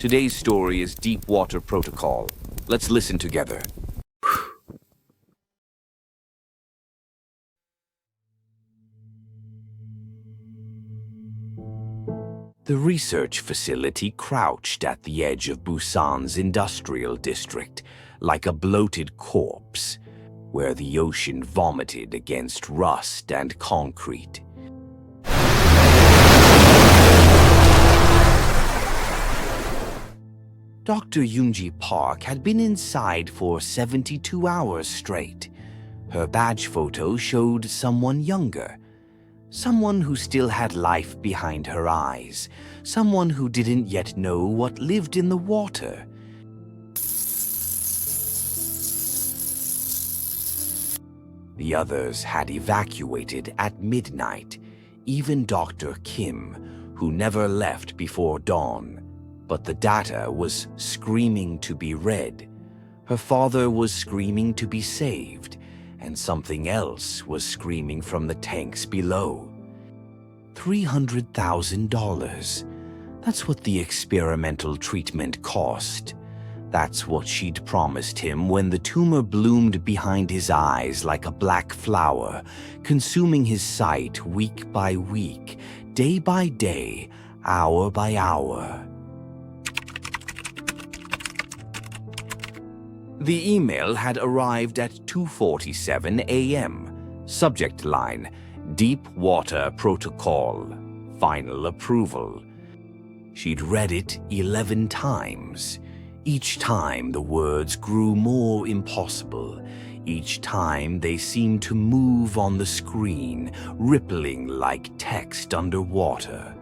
Today's story is Deep Water Protocol. Let's listen together. The research facility crouched at the edge of Busan's industrial district, like a bloated corpse, where the ocean vomited against rust and concrete. Dr. Yoonji Park had been inside for 72 hours straight. Her badge photo showed someone younger. Someone who still had life behind her eyes. Someone who didn't yet know what lived in the water. The others had evacuated at midnight, even Dr. Kim, who never left before dawn. But the data was screaming to be read. Her father was screaming to be saved, and something else was screaming from the tanks below. $300,000. That's what the experimental treatment cost. That's what she'd promised him when the tumor bloomed behind his eyes like a black flower, consuming his sight week by week, day by day, hour by hour. The email had arrived at 2:47 a.m. Subject line, Deep Water Protocol. Final approval. She'd read it 11 times. Each time the words grew more impossible. Each time they seemed to move on the screen, rippling like text underwater.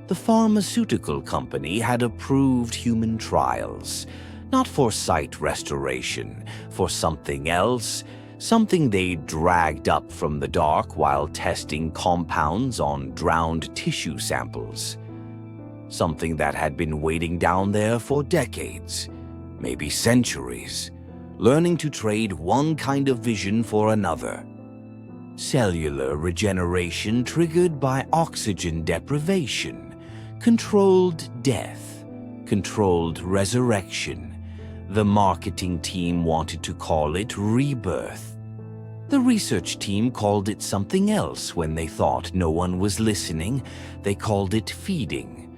The pharmaceutical company had approved human trials. Not for sight restoration, for something else, something they dragged up from the dark while testing compounds on drowned tissue samples. Something that had been waiting down there for decades, maybe centuries, learning to trade one kind of vision for another. Cellular regeneration triggered by oxygen deprivation, controlled death, controlled resurrection. The marketing team wanted to call it rebirth. The research team called it something else when they thought no one was listening. They called it feeding.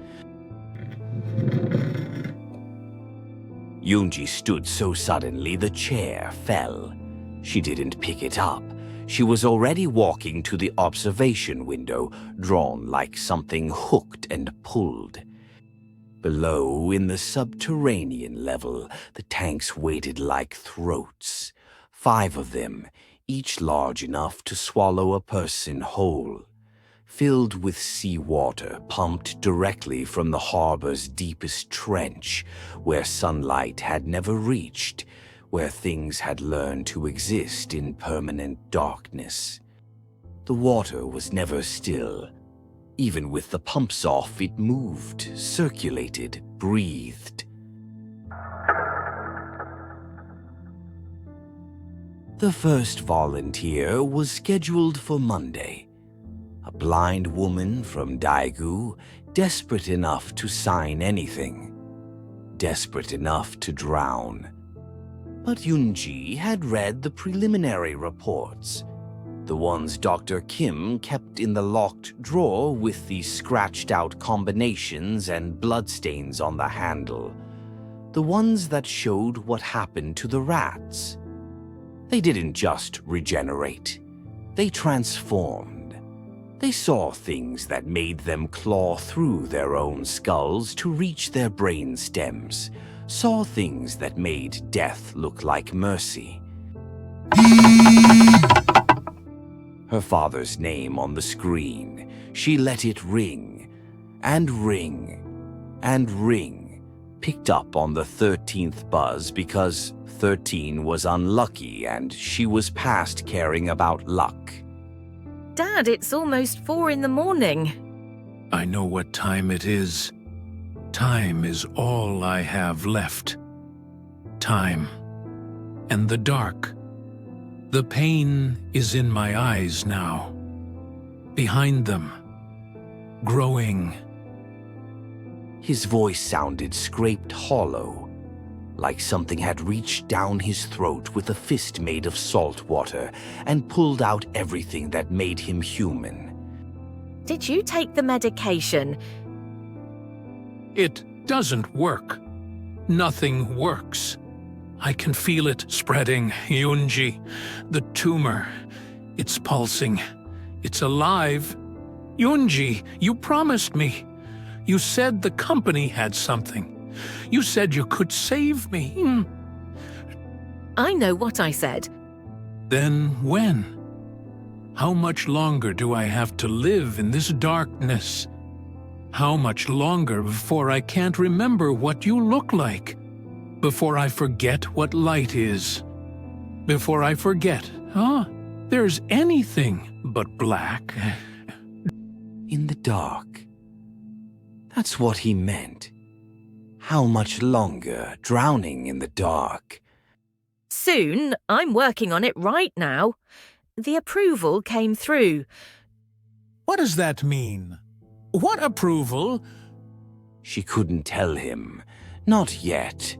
Yoonji stood so suddenly the chair fell. She didn't pick it up. She was already walking to the observation window, drawn like something hooked and pulled. Below, in the subterranean level, the tanks waited like throats. 5 of them, each large enough to swallow a person whole. Filled with seawater pumped directly from the harbor's deepest trench, where sunlight had never reached, where things had learned to exist in permanent darkness. The water was never still. Even with the pumps off, it moved, circulated, breathed. The first volunteer was scheduled for Monday. A blind woman from Daegu, desperate enough to sign anything. Desperate enough to drown. But Yoonji had read the preliminary reports. The ones Dr. Kim kept in the locked drawer with the scratched-out combinations and bloodstains on the handle. The ones that showed what happened to the rats. They didn't just regenerate. They transformed. They saw things that made them claw through their own skulls to reach their brain stems. Saw things that made death look like mercy. Her father's name on the screen. She let it ring, and ring, and ring. Picked up on the 13th buzz because 13 was unlucky and she was past caring about luck. Dad, it's almost 4 in the morning. I know what time it is. Time is all I have left. Time. And the dark. The pain is in my eyes now. Behind them. Growing. His voice sounded scraped hollow, like something had reached down his throat with a fist made of salt water and pulled out everything that made him human. Did you take the medication? It doesn't work. Nothing works. I can feel it spreading, Yunji. The tumor. It's pulsing. It's alive. Yunji, you promised me. You said the company had something. You said you could save me. I know what I said. Then when? How much longer do I have to live in this darkness? How much longer before I can't remember what you look like? Before I forget what light is? Before I forget, there's anything but black. In the dark. That's what he meant. How much longer drowning in the dark? Soon. I'm working on it right now. The approval came through. What does that mean? What approval? She couldn't tell him. Not yet.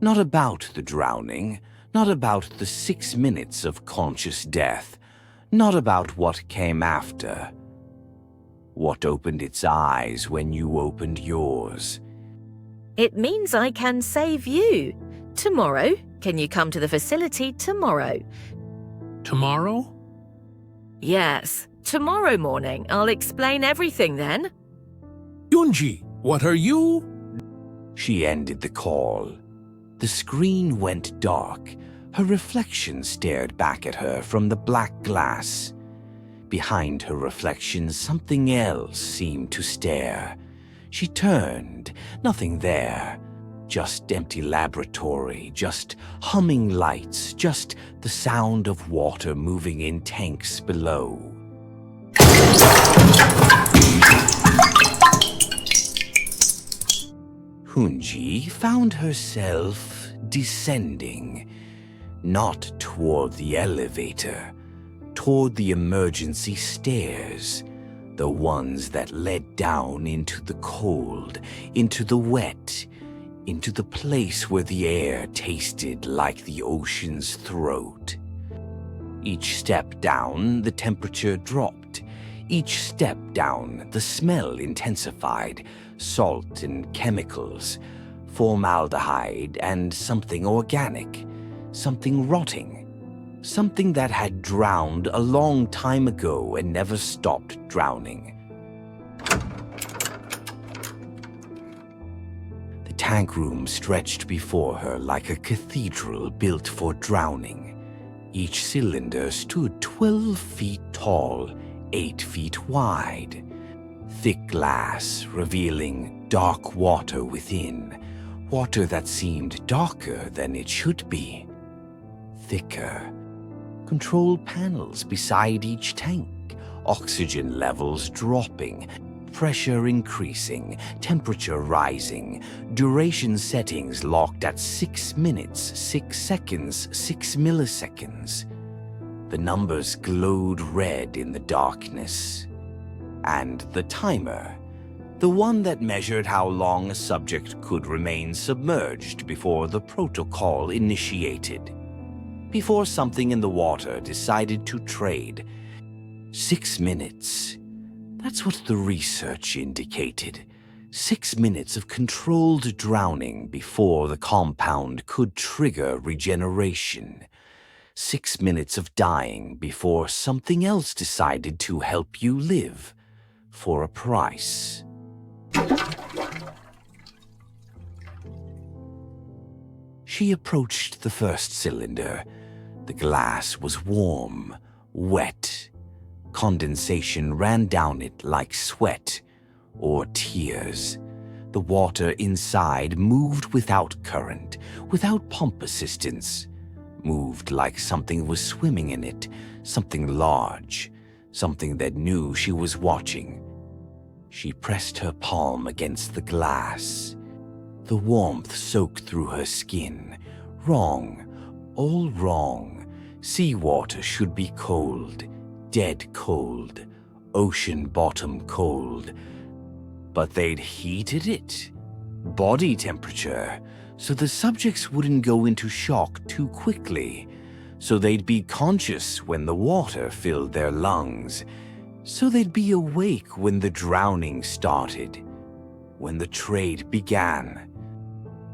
Not about the drowning. Not about the 6 minutes of conscious death. Not about what came after. What opened its eyes when you opened yours. It means I can save you. Tomorrow. Can you come to the facility tomorrow? Tomorrow? Yes. Tomorrow morning. I'll explain everything then. Yunji, what are you? She ended the call. The screen went dark. Her reflection stared back at her from the black glass. Behind her reflection, something else seemed to stare. She turned. Nothing there. Just empty laboratory, just humming lights, just the sound of water moving in tanks below. Hunji found herself descending, not toward the elevator, toward the emergency stairs, the ones that led down into the cold, into the wet, into the place where the air tasted like the ocean's throat. Each step down, the temperature dropped. Each step down, the smell intensified. Salt and chemicals, formaldehyde and something organic, something rotting, something that had drowned a long time ago and never stopped drowning. The tank room stretched before her like a cathedral built for drowning. Each cylinder stood 12 feet tall, 8 feet wide. Thick glass revealing dark water within, water that seemed darker than it should be. Thicker. Control panels beside each tank, oxygen levels dropping, pressure increasing, temperature rising, duration settings locked at 6 minutes, 6 seconds, 6 milliseconds. The numbers glowed red in the darkness. And the timer, the one that measured how long a subject could remain submerged before the protocol initiated, before something in the water decided to trade. 6 minutes. That's what the research indicated. 6 minutes of controlled drowning before the compound could trigger regeneration. 6 minutes of dying before something else decided to help you live. For a price. She approached the first cylinder. The glass was warm, wet. Condensation ran down it like sweat or tears. The water inside moved without current, without pump assistance. Moved like something was swimming in it, something large, something that knew she was watching. She pressed her palm against the glass. The warmth soaked through her skin. Wrong, all wrong. Seawater should be cold, dead cold, ocean bottom cold. but they'd heated it, body temperature, so the subjects wouldn't go into shock too quickly, so they'd be conscious when the water filled their lungs, so they'd be awake when the drowning started, when the trade began.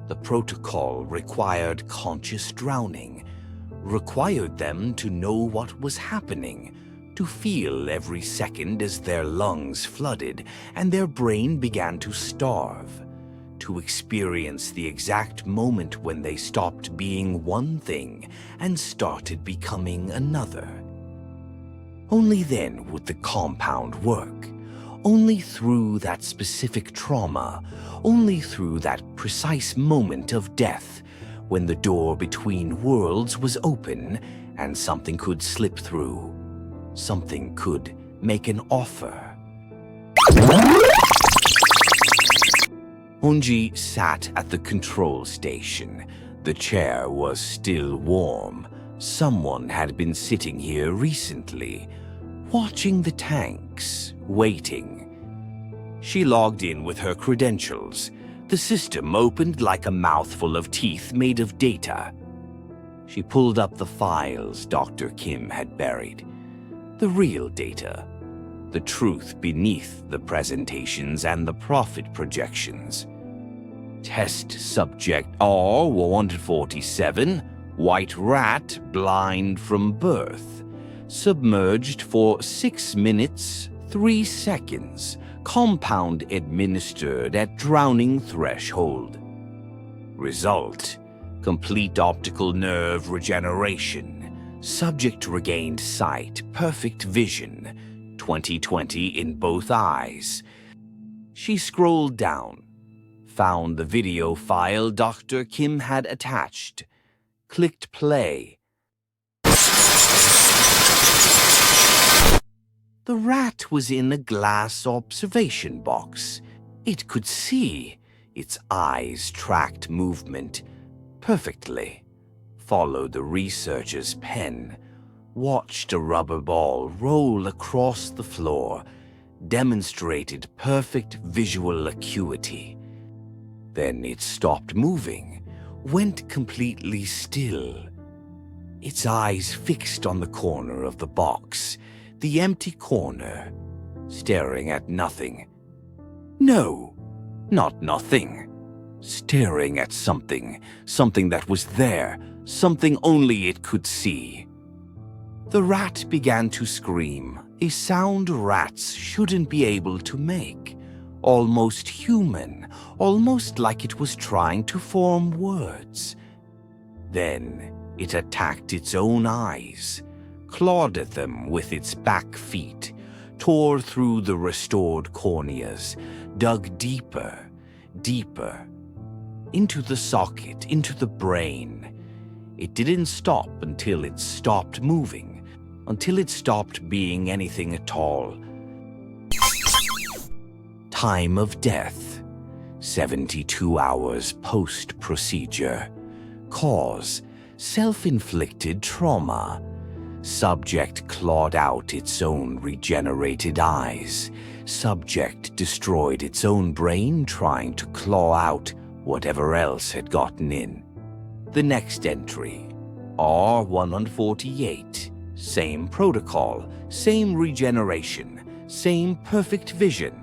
The protocol required conscious drowning, required them to know what was happening, to feel every second as their lungs flooded and their brain began to starve, to experience the exact moment when they stopped being one thing and started becoming another. Only then would the compound work. Only through that specific trauma, only through that precise moment of death, when the door between worlds was open and something could slip through, something could make an offer. Onji sat at the control station. The chair was still warm. Someone had been sitting here recently, watching the tanks, waiting. She logged in with her credentials. The system opened like a mouthful of teeth made of data. She pulled up the files Dr. Kim had buried. The real data. The truth beneath the presentations and the profit projections. Test subject R147, white rat, blind from birth. Submerged for 6 minutes, 3 seconds. Compound administered at drowning threshold. Result: complete optical nerve regeneration. Subject regained sight, perfect vision, 20/20 in both eyes. She scrolled down, found the video file Dr. Kim had attached, clicked play. The rat was in a glass observation box. It could see. Its eyes tracked movement perfectly. Followed the researcher's pen. Watched a rubber ball roll across the floor. Demonstrated perfect visual acuity. Then it stopped moving. Went completely still. Its eyes fixed on the corner of the box. The empty corner, staring at nothing. No, not nothing. Staring at something, something that was there, something only it could see. The rat began to scream, a sound rats shouldn't be able to make. Almost human, almost like it was trying to form words. Then it attacked its own eyes. Clawed at them with its back feet, tore through the restored corneas, dug deeper, deeper, into the socket, into the brain. It didn't stop until it stopped moving, until it stopped being anything at all. Time of death, 72 hours post-procedure. Cause, self-inflicted trauma. Subject clawed out its own regenerated eyes. Subject destroyed its own brain trying to claw out whatever else had gotten in. The next entry, R148. Same protocol, same regeneration, same perfect vision.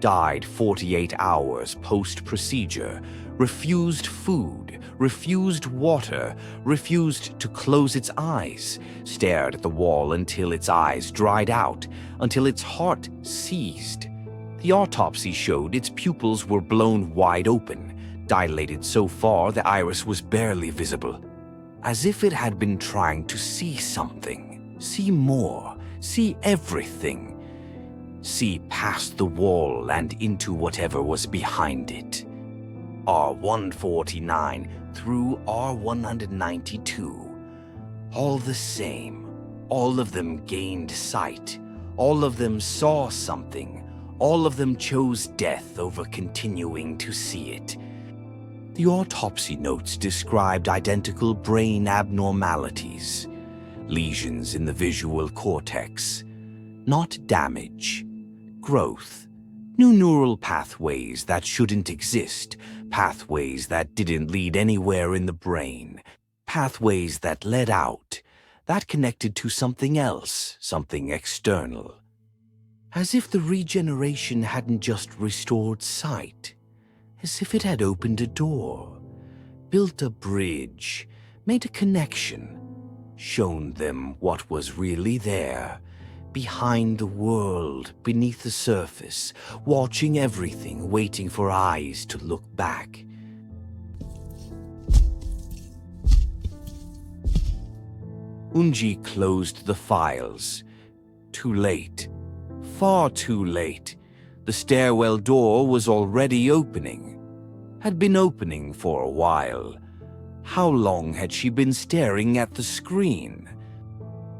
Died 48 hours post-procedure. Refused food, refused water, refused to close its eyes, stared at the wall until its eyes dried out, until its heart seized. The autopsy showed its pupils were blown wide open, dilated so far the iris was barely visible, as if it had been trying to see something, see more, see everything, see past the wall and into whatever was behind it. R149 through R192. All the same. All of them gained sight. All of them saw something. All of them chose death over continuing to see it. The autopsy notes described identical brain abnormalities. Lesions in the visual cortex. Not damage. Growth. New neural pathways that shouldn't exist, pathways that didn't lead anywhere in the brain, pathways that led out, that connected to something else, something external. As if the regeneration hadn't just restored sight, as if it had opened a door, built a bridge, made a connection, shown them what was really there, behind the world, beneath the surface, watching everything, waiting for eyes to look back. Unji closed the files. Too late. Far too late. The stairwell door was already opening. Had been opening for a while. How long had she been staring at the screen?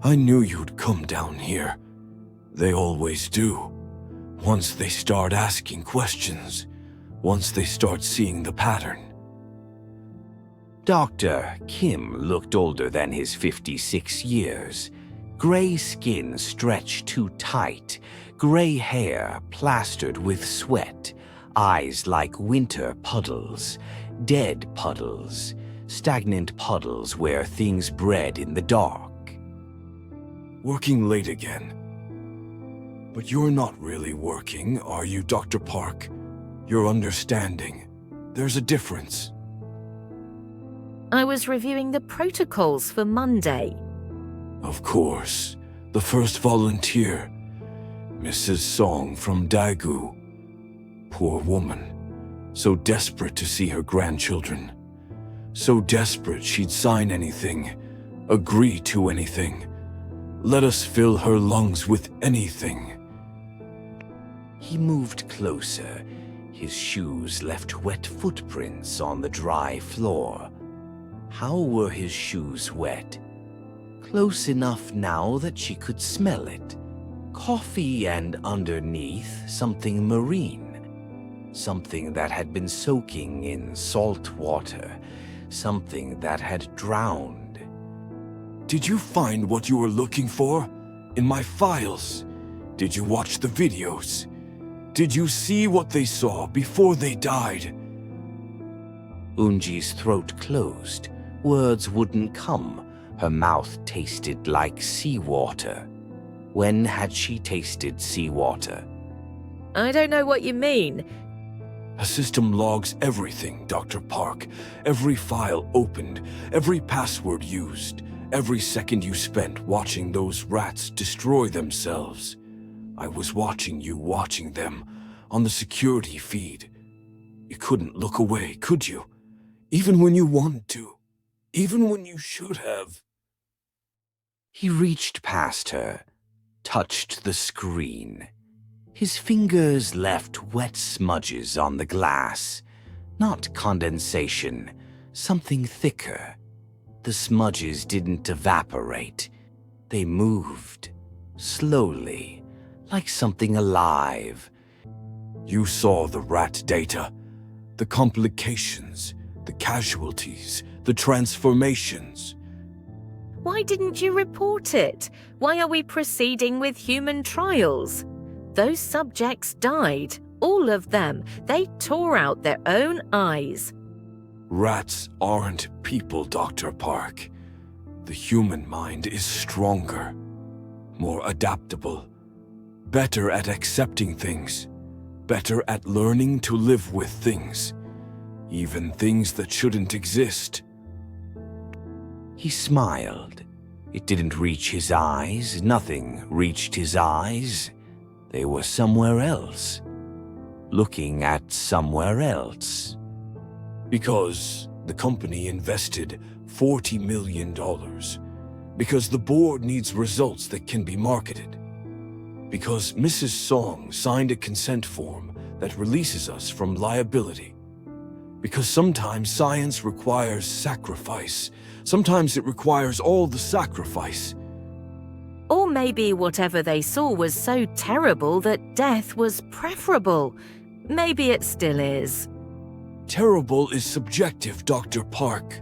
I knew you'd come down here. They always do. Once they start asking questions. Once they start seeing the pattern. Dr. Kim looked older than his 56 years. Gray skin stretched too tight, gray hair plastered with sweat, eyes like winter puddles, dead puddles, stagnant puddles where things bred in the dark. Working late again. But you're not really working, are you, Dr. Park? You're understanding. There's a difference. I was reviewing the protocols for Monday. Of course. The first volunteer. Mrs. Song from Daegu. Poor woman. So desperate to see her grandchildren. So desperate she'd sign anything. Agree to anything. Let us fill her lungs with anything. He moved closer. His shoes left wet footprints on the dry floor. How were his shoes wet? Close enough now that she could smell it. Coffee and underneath something marine. Something that had been soaking in salt water. Something that had drowned. Did you find what you were looking for? In my files? Did you watch the videos? Did you see what they saw before they died? Unji's throat closed. Words wouldn't come. Her mouth tasted like seawater. When had she tasted seawater? I don't know what you mean. A system logs everything, Dr. Park. Every file opened, every password used, every second you spent watching those rats destroy themselves. I was watching you watching them on the security feed. You couldn't look away, could you? Even when you wanted to. Even when you should have. He reached past her, touched the screen. His fingers left wet smudges on the glass. Not condensation, something thicker. The smudges didn't evaporate. They moved, slowly, like something alive. You saw the rat data, the complications, the casualties, the transformations. Why didn't you report it? Why are we proceeding with human trials? Those subjects died, all of them. They tore out their own eyes. Rats aren't people, Dr. Park. The human mind is stronger, more adaptable, better at accepting things, better at learning to live with things, even things that shouldn't exist. He smiled. It didn't reach his eyes. Nothing reached his eyes. They were somewhere else. Looking at somewhere else. Because the company invested $40 million. Because the board needs results that can be marketed. Because Mrs. Song signed a consent form that releases us from liability. Because sometimes science requires sacrifice. Sometimes it requires all the sacrifice. Or maybe whatever they saw was so terrible that death was preferable. Maybe it still is. Terrible is subjective, Dr. Park.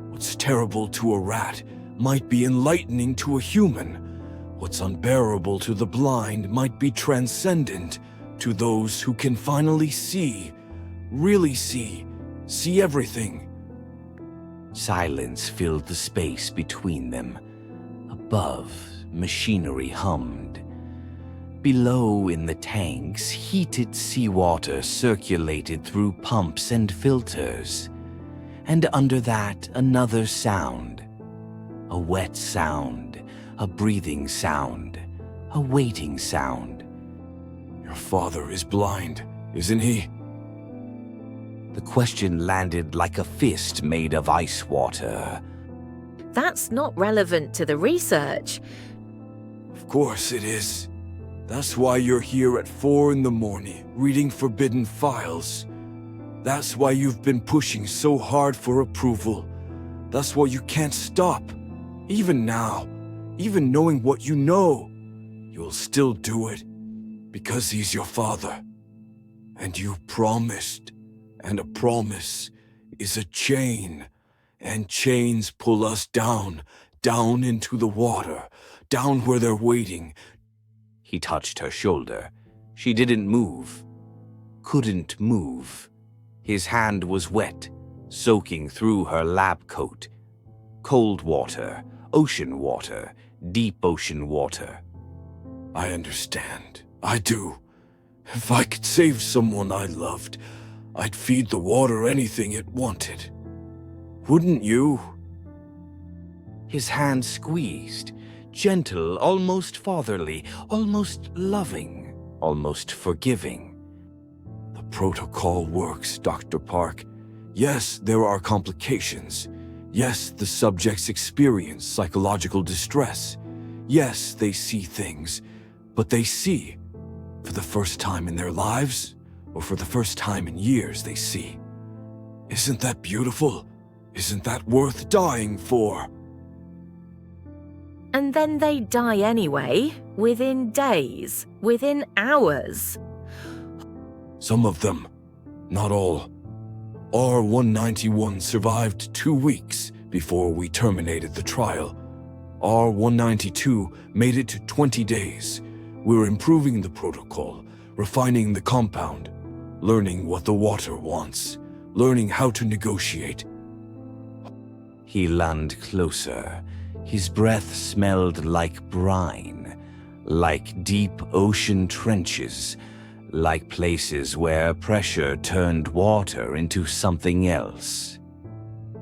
What's terrible to a rat might be enlightening to a human. What's unbearable to the blind might be transcendent To those who can finally really see everything. Silence filled the space between them. Above, machinery hummed. Below, in the tanks, heated seawater circulated through pumps and filters. And under that, another sound. A wet sound, a breathing sound, a waiting sound. Your father is blind, isn't he? The question landed like a fist made of ice water. That's not relevant to the research. Of course it is. That's why you're here at 4 in the morning, reading forbidden files. That's why you've been pushing so hard for approval. That's why you can't stop. Even now, even knowing what you know, you'll still do it. Because he's your father. And you promised. And a promise is a chain. And chains pull us down into the water, down where they're waiting. He touched her shoulder. She didn't move. Couldn't move. His hand was wet, soaking through her lab coat. Cold water, ocean water, deep ocean water. I understand. I do. If I could save someone I loved, I'd feed the water anything it wanted. Wouldn't you? His hand squeezed, gentle, almost fatherly, almost loving, almost forgiving. The protocol works, Dr. Park. Yes, there are complications. Yes, the subjects experience psychological distress. Yes, they see things, but they see. For the first time in their lives, or for the first time in years, they see. Isn't that beautiful? Isn't that worth dying for? And then they die anyway, within days, within hours. Some of them, not all. R-191 survived 2 weeks before we terminated the trial. R-192 made it to 20 days. We're improving the protocol, refining the compound, learning what the water wants, learning how to negotiate. He leaned closer. His breath smelled like brine, like deep ocean trenches, like places where pressure turned water into something else.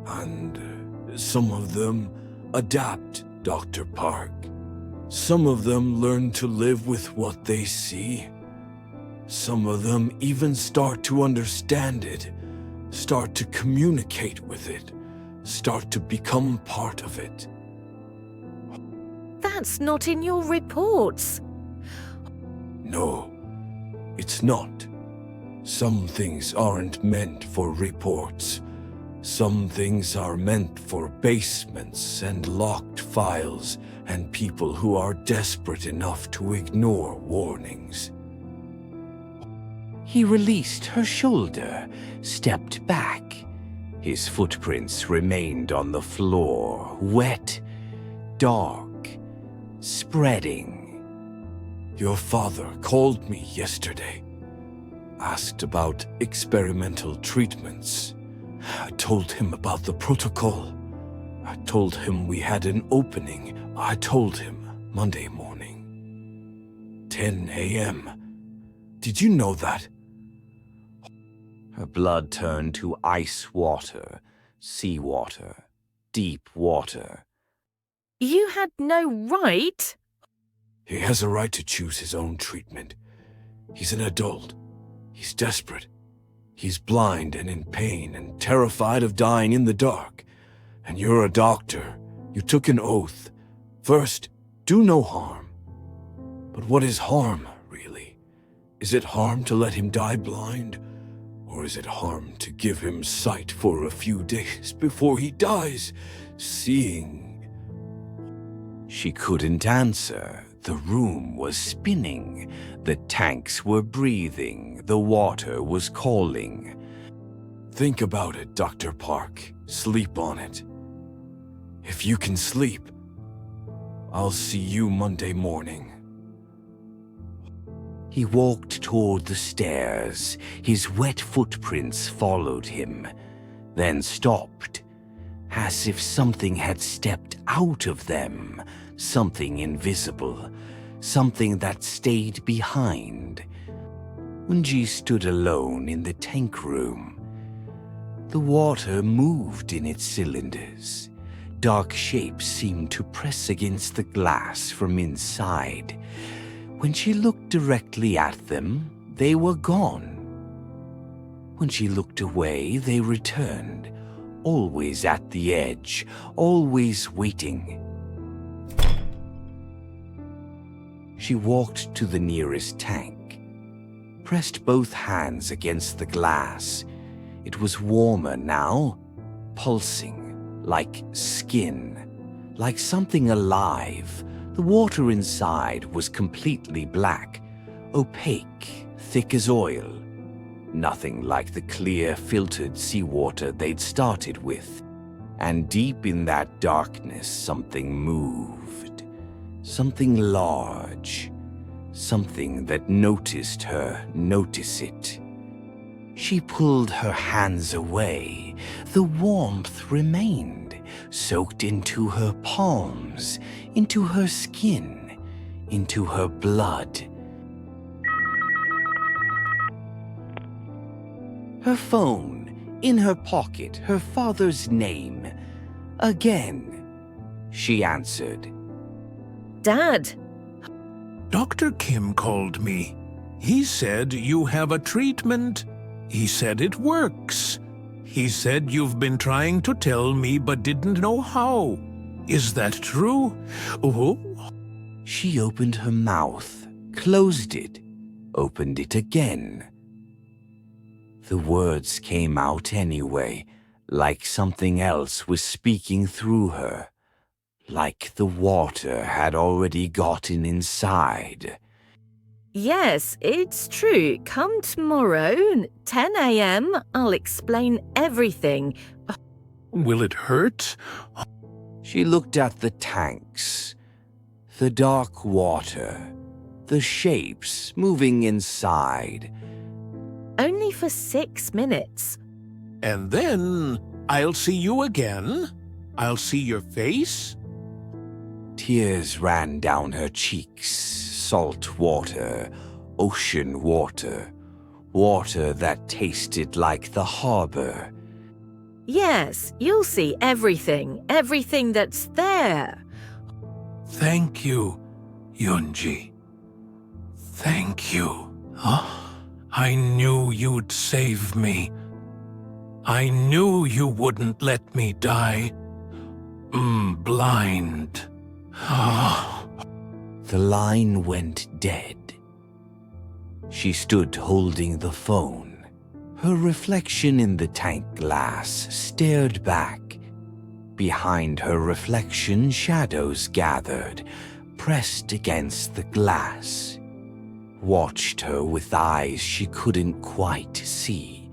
And some of them adapt, Dr. Park. Some of them learn to live with what they see. Some of them even start to understand it, start to communicate with it, start to become part of it. That's not in your reports. No, it's not. Some things aren't meant for reports. Some things are meant for basements and locked files and people who are desperate enough to ignore warnings. He released her shoulder, stepped back. His footprints remained on the floor, wet, dark, spreading. Your father called me yesterday, asked about experimental treatments. I told him about the protocol. I told him we had an opening. I told him Monday morning, 10 a.m. Did you know that? Her blood turned to ice water, seawater, deep water. You had no right. He has a right to choose his own treatment. He's an adult. He's desperate. He's blind and in pain and terrified of dying in the dark. And you're a doctor. You took an oath. First, do no harm. But what is harm, really? Is it harm to let him die blind? Or is it harm to give him sight for a few days before he dies, seeing? She couldn't answer. The room was spinning. The tanks were breathing. The water was calling. Think about it, Dr. Park. Sleep on it. If you can sleep, I'll see you Monday morning. He walked toward the stairs. His wet footprints followed him, then stopped, as if something had stepped out of them, something invisible, something that stayed behind. Unji stood alone in the tank room. The water moved in its cylinders. Dark shapes seemed to press against the glass from inside. When she looked directly at them, they were gone. When she looked away, they returned, always at the edge, always waiting. She walked to the nearest tank, pressed both hands against the glass. It was warmer now, pulsing, like skin, like something alive. The water inside was completely black, opaque, thick as oil. Nothing like the clear, filtered seawater they'd started with. And deep in that darkness, something moved. Something large. Something that noticed her notice it. She pulled her hands away. The warmth remained, soaked into her palms, into her skin, into her blood. Her phone, in her pocket, her father's name. Again, she answered. Dad, Dr. Kim called me. He said you have a treatment. He said it works. He said you've been trying to tell me but didn't know how. Is that true? Oh. She opened her mouth, closed it, opened it again. The words came out anyway, like something else was speaking through her, like the water had already gotten inside. yes, it's true. Come tomorrow, 10 a.m. I'll explain everything. Will it hurt? She looked at the tanks, the dark water, the shapes moving inside. Only for 6 minutes. And then I'll see you again. I'll see your face. Tears ran down her cheeks. Salt water, ocean water, water that tasted like the harbor. Yes, you'll see everything that's there. Thank you, Yunji. Thank you. I knew you'd save me. I knew you wouldn't let me die. Blind. The line went dead. She stood holding the phone. Her reflection in the tank glass stared back. Behind her reflection, shadows gathered, pressed against the glass. Watched her with eyes she couldn't quite see.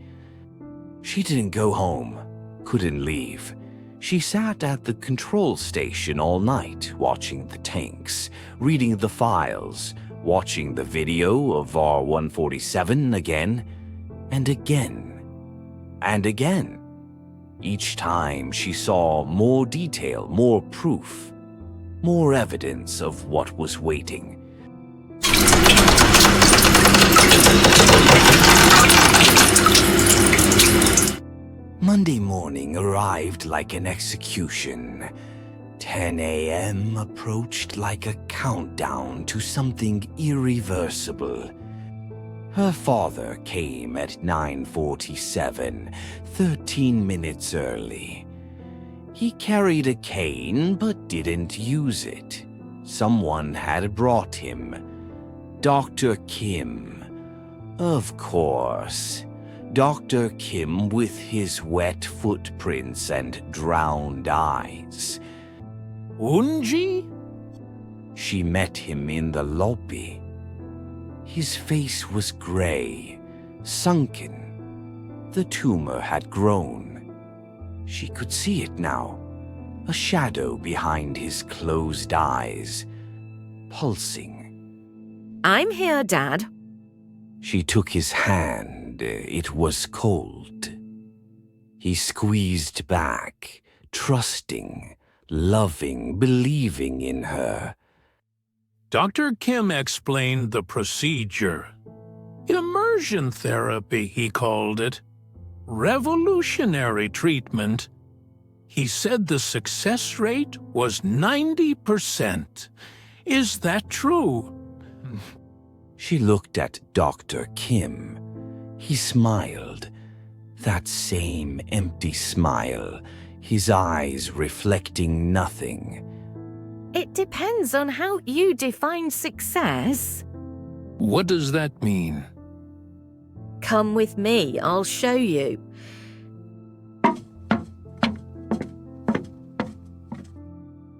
She didn't go home, couldn't leave. She sat at the control station all night, watching the tanks, reading the files, watching the video of R-147 again, and again, and again. Each time she saw more detail, more proof, more evidence of what was waiting. Monday morning arrived like an execution. 10 a.m. approached like a countdown to something irreversible. Her father came at 9:47, 13 minutes early. He carried a cane but didn't use it. Someone had brought him. Dr. Kim. Of course. Dr. Kim with his wet footprints and drowned eyes. Unji? She met him in the lobby. His face was gray, sunken. The tumor had grown. She could see it now, a shadow behind his closed eyes, pulsing. I'm here, Dad. She took his hand. It was cold. He squeezed back, trusting, loving, believing in her. Dr. Kim explained the procedure. Immersion therapy, he called it. Revolutionary treatment. He said the success rate was 90%. Is that true? She looked at Dr. Kim. He smiled. That same empty smile, his eyes reflecting nothing. It depends on how you define success. What does that mean? Come with me, I'll show you.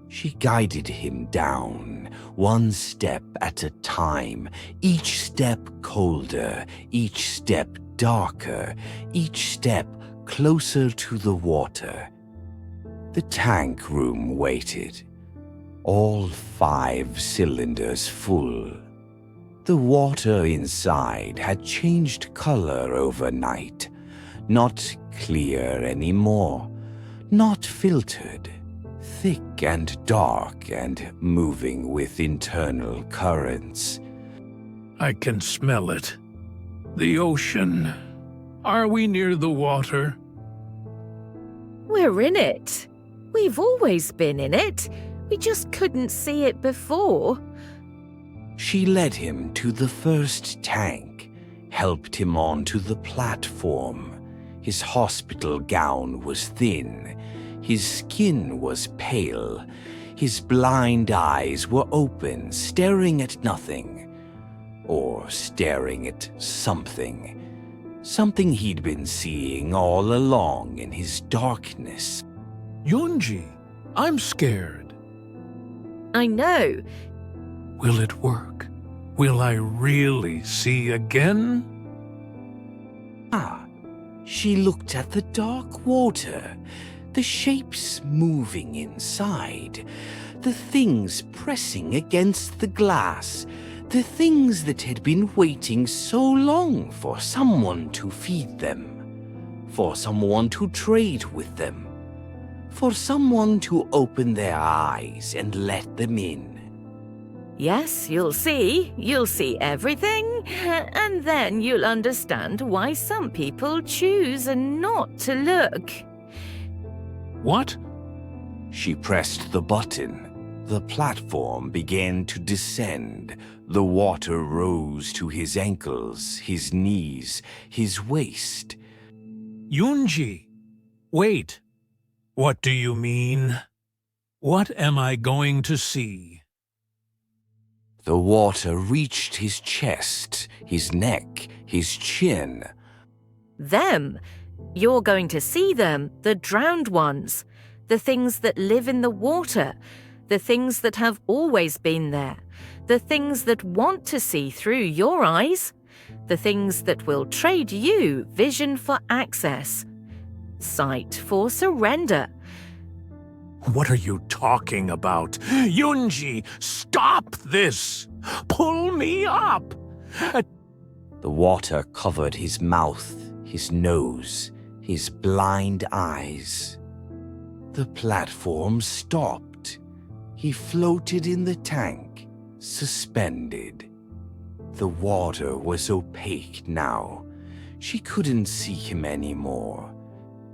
She guided him down, one step at a time, each step colder, each step darker, each step closer to the water. The tank room waited, all 5 cylinders full. The water inside had changed color overnight, not clear anymore, not filtered. Thick and dark and moving with internal currents. I can smell it. The ocean. Are we near the water? We're in it. We've always been in it. We just couldn't see it before. She led him to the first tank, helped him onto the platform. His hospital gown was thin. His skin was pale. His blind eyes were open, staring at nothing. Or staring at something. Something he'd been seeing all along in his darkness. Yunji, I'm scared. I know. Will it work? Will I really see again? She looked at the dark water. The shapes moving inside, the things pressing against the glass, the things that had been waiting so long for someone to feed them, for someone to trade with them, for someone to open their eyes and let them in. Yes, you'll see everything, and then you'll understand why some people choose not to look. What? She pressed the button. The platform began to descend. The water rose to his ankles, his knees, his waist. Yunji, wait. What do you mean? What am I going to see? The water reached his chest, his neck, his chin. Them. You're going to see them, the drowned ones, the things that live in the water, the things that have always been there, the things that want to see through your eyes, the things that will trade you vision for access, sight for surrender. What are you talking about? Yunji, stop this! Pull me up! The water covered his mouth, his nose, his blind eyes. The platform stopped. He floated in the tank, suspended. The water was opaque now. She couldn't see him anymore.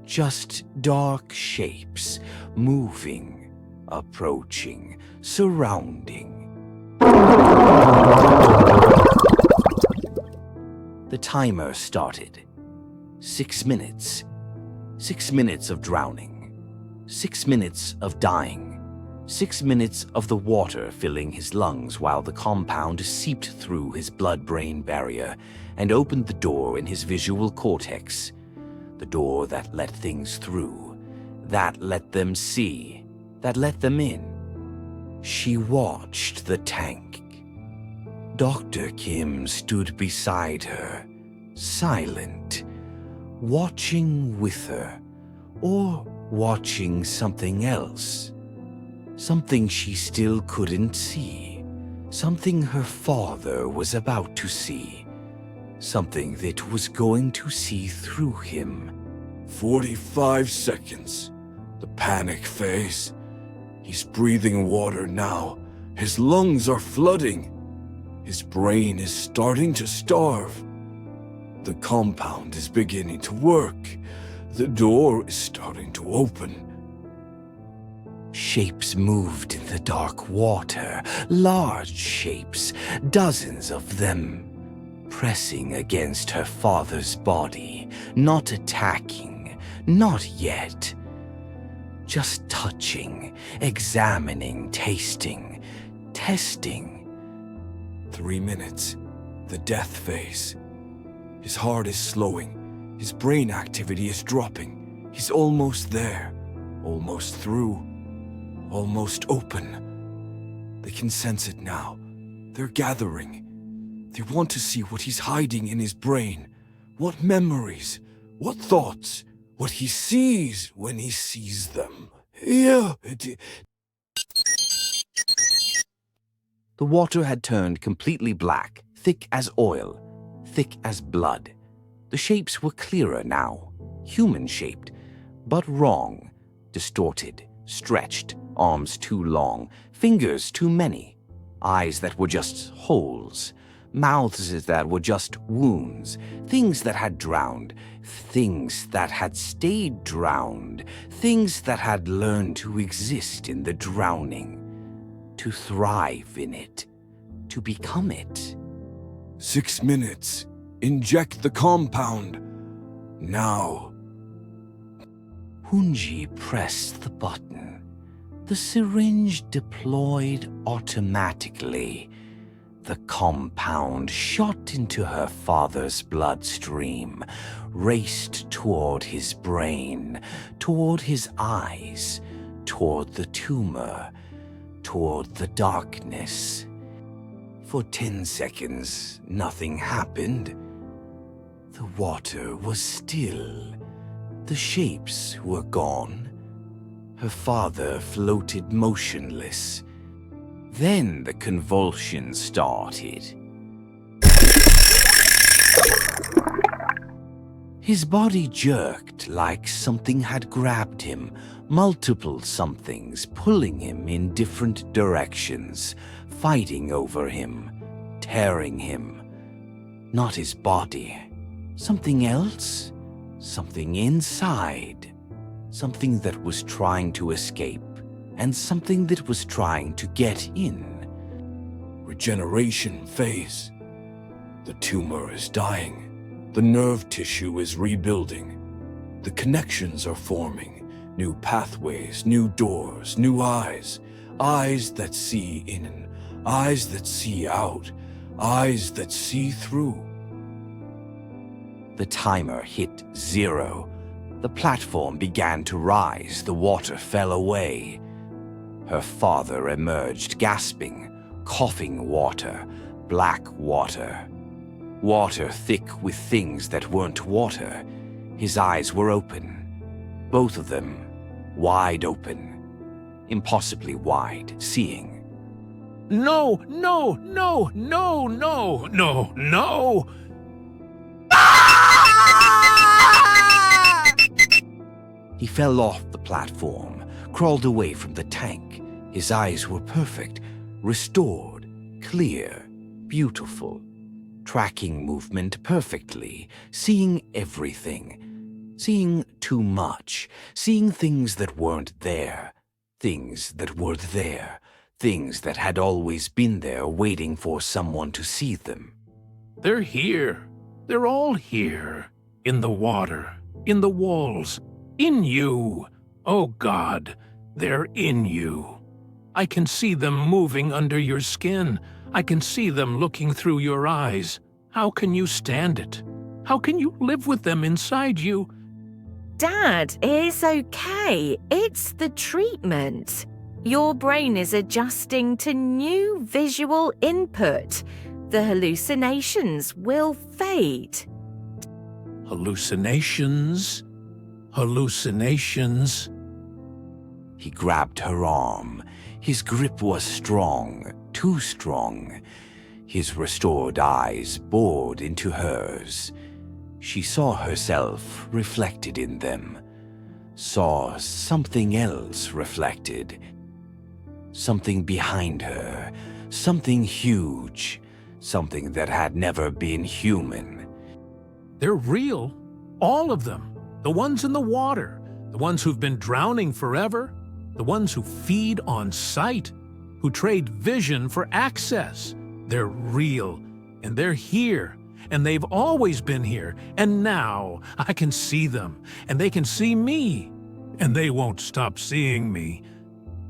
Just dark shapes, moving, approaching, surrounding. The timer started. 6 minutes. 6 minutes of drowning. 6 minutes of dying. 6 minutes of the water filling his lungs while the compound seeped through his blood-brain barrier and opened the door in his visual cortex. The door that let things through, that let them see, that let them in. She watched the tank. Dr. Kim stood beside her, silent, watching with her, or watching something else. Something she still couldn't see. Something her father was about to see. Something that was going to see through him. 45 seconds. The panic phase. He's breathing water now. His lungs are flooding. His brain is starting to starve. The compound is beginning to work. The door is starting to open. Shapes moved in the dark water, large shapes, dozens of them, pressing against her father's body, not attacking, not yet. Just touching, examining, tasting, testing. 3 minutes. The death phase. His heart is slowing. His brain activity is dropping. He's almost there. Almost through. Almost open. They can sense it now. They're gathering. They want to see what he's hiding in his brain. What memories. What thoughts. What he sees when he sees them. Yeah. The water had turned completely black, thick as oil, thick as blood. The shapes were clearer now, human-shaped, but wrong, distorted, stretched, arms too long, fingers too many, eyes that were just holes, mouths that were just wounds, things that had drowned, things that had stayed drowned, things that had learned to exist in the drowning, to thrive in it, to become it. 6 minutes. Inject the compound. Now. Hunji pressed the button. The syringe deployed automatically. The compound shot into her father's bloodstream, raced toward his brain, toward his eyes, toward the tumor, toward the darkness. For 10 seconds, nothing happened. The water was still. The shapes were gone. Her father floated motionless. Then the convulsion started. His body jerked like something had grabbed him, multiple somethings pulling him in different directions, fighting over him, tearing him. Not his body. Something else? Something inside. Something that was trying to escape, and something that was trying to get in. Regeneration phase. The tumor is dying. The nerve tissue is rebuilding. The connections are forming. New pathways, new doors, new eyes. Eyes that see in, eyes that see out, eyes that see through. The timer hit 0. The platform began to rise. The water fell away. Her father emerged, gasping, coughing water, black water. Water thick with things that weren't water. His eyes were open. Both of them wide open. Impossibly wide, seeing. No, no, no, no, no, no, no! He fell off the platform, crawled away from the tank. His eyes were perfect, restored, clear, beautiful. Tracking movement perfectly, seeing everything. Seeing too much, seeing things that weren't there. Things that were there. Things that had always been there waiting for someone to see them. They're here. They're all here. In the water, in the walls, in you. Oh God, they're in you. I can see them moving under your skin. I can see them looking through your eyes. How can you stand it? How can you live with them inside you? Dad, it's okay. It's the treatment. Your brain is adjusting to new visual input. The hallucinations will fade. Hallucinations? Hallucinations? He grabbed her arm. His grip was strong, too strong. His restored eyes bored into hers. She saw herself reflected in them, saw something else reflected, something behind her, something huge, something that had never been human. They're real, all of them. The ones in the water, the ones who've been drowning forever, the ones who feed on sight, who trade vision for access. They're real, and they're here, and they've always been here, and now I can see them, and they can see me, and they won't stop seeing me.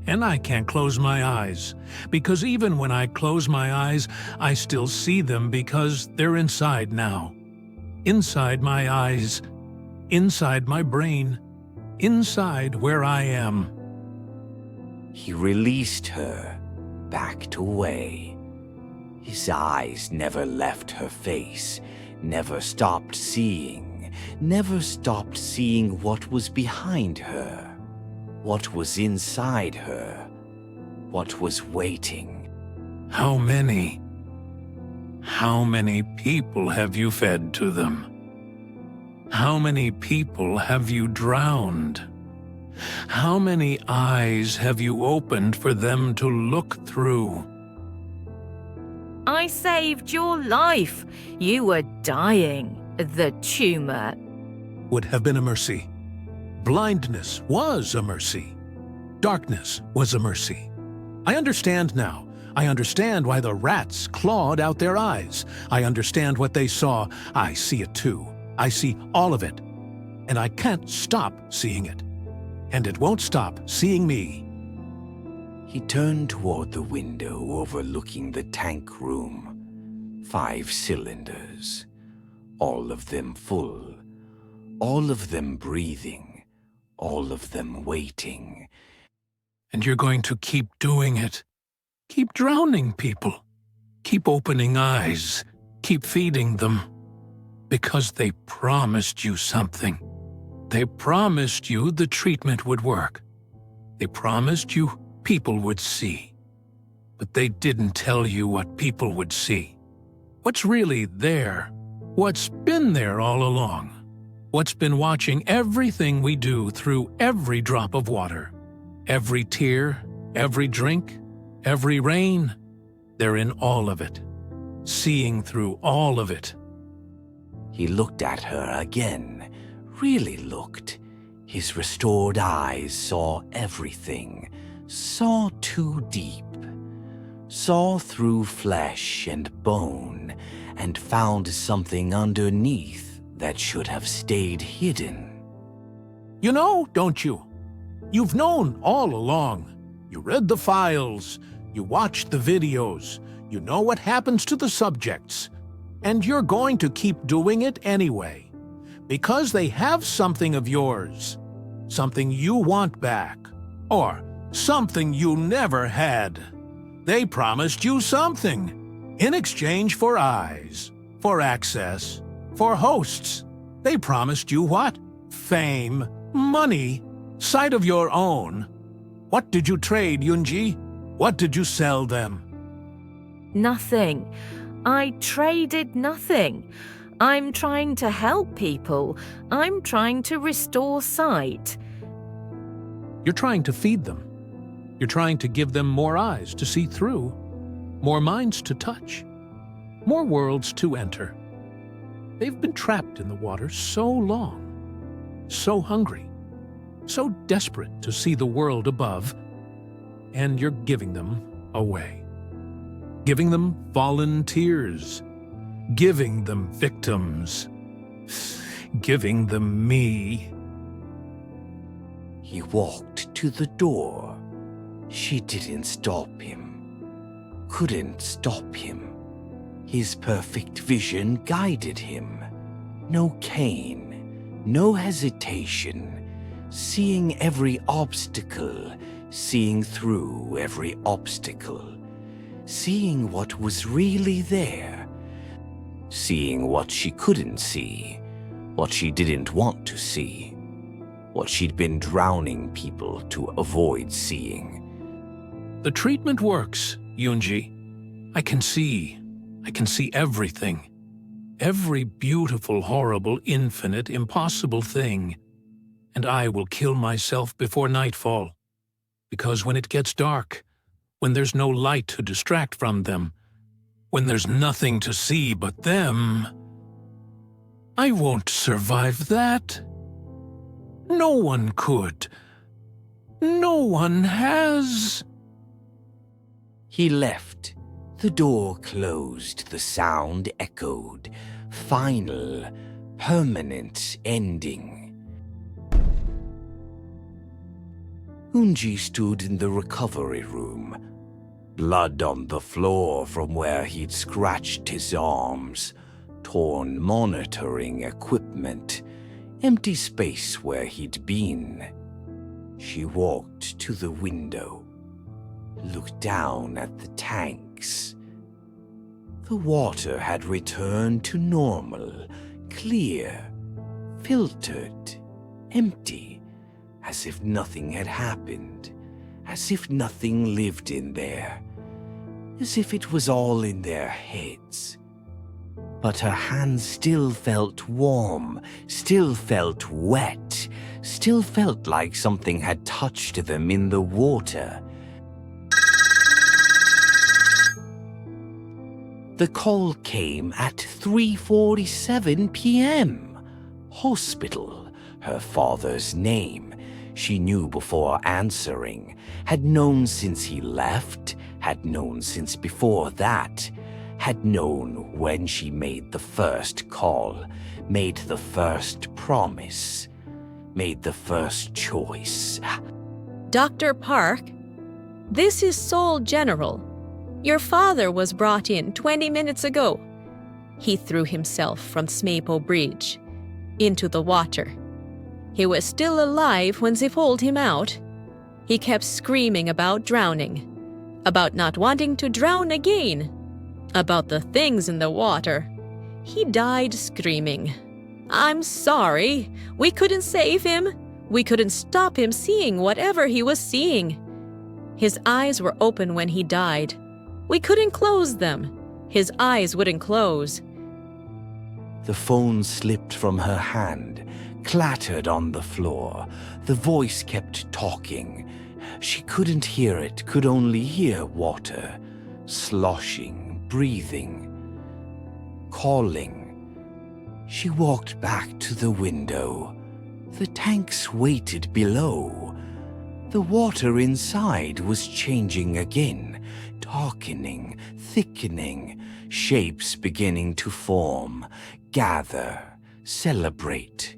And I can't close my eyes, because even when I close my eyes, I still see them because they're inside now. Inside my eyes, inside my brain, inside where I am. He released her, backed away. His eyes never left her face, never stopped seeing what was behind her, what was inside her, what was waiting. How many people have you fed to them? How many people have you drowned? How many eyes have you opened for them to look through? I saved your life. You were dying. The tumor. Would have been a mercy. Blindness was a mercy. Darkness was a mercy. I understand now. I understand why the rats clawed out their eyes. I understand what they saw. I see it too. I see all of it. And I can't stop seeing it. And it won't stop seeing me. He turned toward the window overlooking the tank room. 5 cylinders, all of them full, all of them breathing, all of them waiting. And you're going to keep doing it. Keep drowning people. Keep opening eyes. Keep feeding them. Because they promised you something. They promised you the treatment would work. They promised you people would see. But they didn't tell you what people would see. What's really there? What's been there all along? What's been watching everything we do through every drop of water? Every tear, every drink, every rain. They're in all of it. Seeing through all of it. He looked at her again, really looked. His restored eyes saw everything, saw too deep, saw through flesh and bone, and found something underneath that should have stayed hidden. You know, don't you? You've known all along. You read the files, you watched the videos, you know what happens to the subjects, and you're going to keep doing it anyway, because they have something of yours, something you want back, or something you never had. They promised you something in exchange for eyes, for access, for hosts. They promised you what? Fame, money, sight of your own. What did you trade, Yunji? What did you sell them? Nothing. I traded nothing. I'm trying to help people. I'm trying to restore sight. You're trying to feed them. You're trying to give them more eyes to see through, more minds to touch, more worlds to enter. They've been trapped in the water so long, so hungry, so desperate to see the world above, and you're giving them away. Giving them volunteers, giving them victims, giving them me. He walked to the door. She didn't stop him, couldn't stop him. His perfect vision guided him. No cane, no hesitation, seeing every obstacle, seeing through every obstacle, seeing what was really there, seeing what she couldn't see, what she didn't want to see, what she'd been drowning people to avoid seeing. The treatment works, Yunji. I can see. I can see everything. Every beautiful, horrible, infinite, impossible thing. And I will kill myself before nightfall. Because when it gets dark, when there's no light to distract from them, when there's nothing to see but them, I won't survive that. No one could. No one has. He left. The door closed, the sound echoed. Final, permanent ending. Unji stood in the recovery room. Blood on the floor from where he'd scratched his arms. Torn monitoring equipment. Empty space where he'd been. She walked to the window. Looked down at the tanks. The water had returned to normal, clear, filtered, empty, as if nothing had happened, as if nothing lived in there, as if it was all in their heads. But her hands still felt warm, still felt wet, still felt like something had touched them in the water. The call came at 3:47 p.m. Hospital, her father's name. She knew before answering, had known since he left, had known since before that, had known when she made the first call, made the first promise, made the first choice. Dr. Park, this is Seoul General. Your father was brought in 20 minutes ago. He threw himself from Smapo Bridge into the water. He was still alive when they pulled him out. He kept screaming about drowning, about not wanting to drown again, about the things in the water. He died screaming. I'm sorry. We couldn't save him. We couldn't stop him seeing whatever he was seeing. His eyes were open when he died. We couldn't close them. His eyes wouldn't close. The phone slipped from her hand, clattered on the floor. The voice kept talking. She couldn't hear it, could only hear water, sloshing, breathing, calling. She walked back to the window. The tanks waited below. The water inside was changing again, darkening, thickening, shapes beginning to form, gather, celebrate.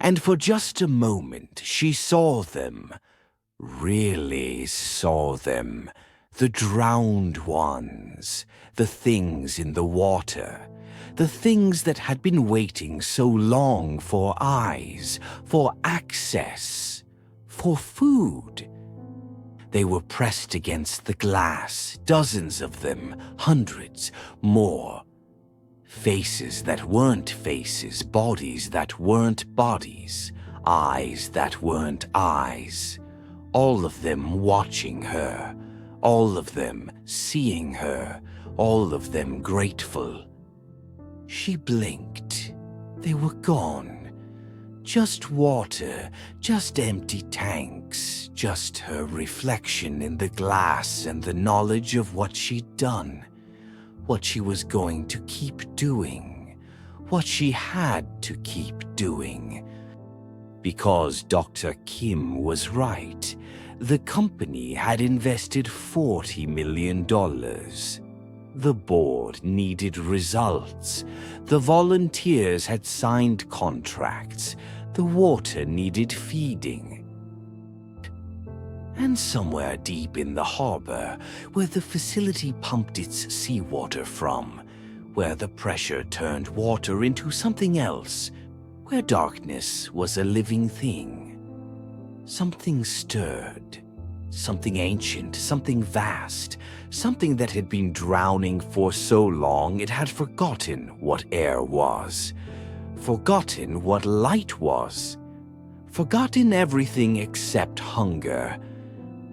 And for just a moment she saw them, really saw them, the drowned ones, the things in the water, the things that had been waiting so long for eyes, for access, for food. They were pressed against the glass, dozens of them, hundreds, more. Faces that weren't faces, bodies that weren't bodies, eyes that weren't eyes. All of them watching her, all of them seeing her, all of them grateful. She blinked. They were gone. Just water, just empty tanks, just her reflection in the glass and the knowledge of what she'd done, what she was going to keep doing, what she had to keep doing. Because Dr. Kim was right, the company had invested $40 million. The board needed results. The volunteers had signed contracts. The water needed feeding. And somewhere deep in the harbor, where the facility pumped its seawater from, where the pressure turned water into something else, where darkness was a living thing, something stirred. Something ancient, something vast, something that had been drowning for so long it had forgotten what air was, forgotten what light was, forgotten everything except hunger,